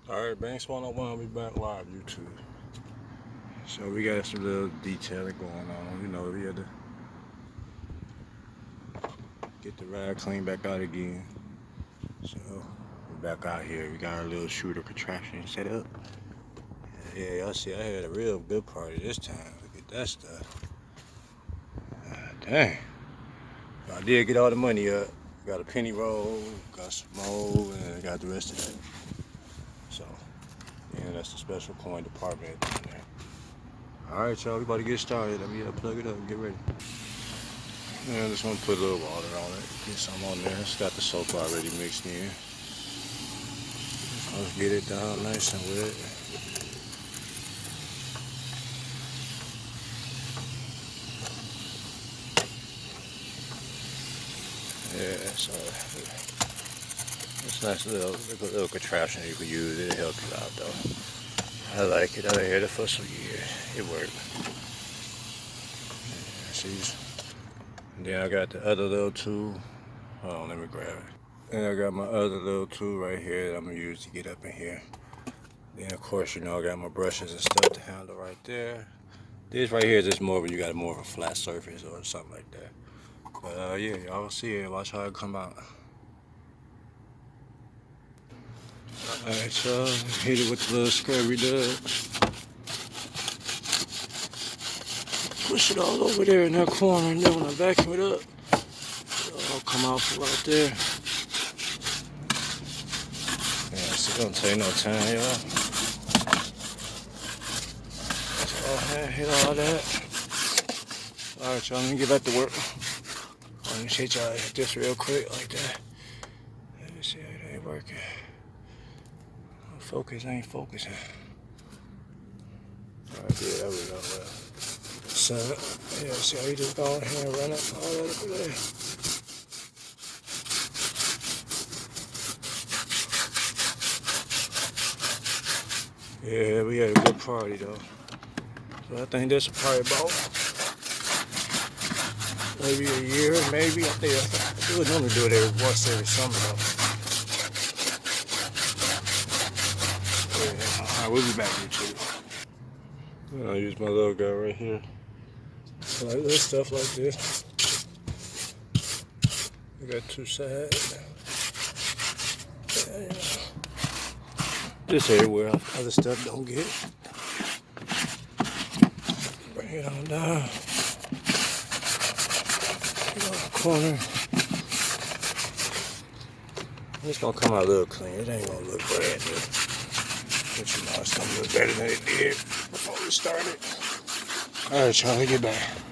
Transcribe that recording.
Alright, Banks 101, I'll be back live, YouTube. So we got some little detailing going on. You know, we had to get the rag clean back out again. So we're back out here. We got our little shooter contraption set up. Yeah, y'all see I had a real good party this time. Look at that stuff. Dang. I did get all the money up. Got a penny roll, got some more, and I got the rest of that. So, yeah, that's the special coin department down there. Alright, y'all, we about to get started. Let me plug it up and get ready. Yeah, I just want to put a little water on it. Get some on there. It's got the soap already mixed in. Let's get it down nice and wet. Yeah, so it's a nice little contraption you can use. It'll help you out though. I like it. I've had it for some years. It works. Yeah, see. And then I got the other little tool. Hold on, let me grab it. And I got my other little tool right here that I'm gonna use to get up in here. Then of course, you know, I got my brushes and stuff to handle right there. This right here is just more when you got more of a flat surface or something like that. But yeah, y'all see it. Watch how it come out. Alright, so hit it with the little scrubby dub. Push it all over there in that corner, and then when I vacuum it up, it'll all come out from right there. Yeah, it's gonna take no time, y'all. So hit all that. Alright, y'all, let me get back to work. Let me show y'all this real quick like that. Let me see how it ain't working. Focus ain't focusing. Alright, yeah, there we go. So, yeah, see how you just go in here and run it all the way up there. Yeah, we had a good party though. So I think this is probably about maybe a year, maybe. I think I would normally do it once every summer though. Yeah, alright, we'll be back YouTube. I'll use my little guy right here. Like little stuff like this. We got two sides. Yeah. This everywhere other stuff don't get. Bring it on down. Get on the corner. It's gonna come out a little clean. It ain't gonna look brand new. But you know it's gonna look better than it did before we started. Alright, y'all, get back.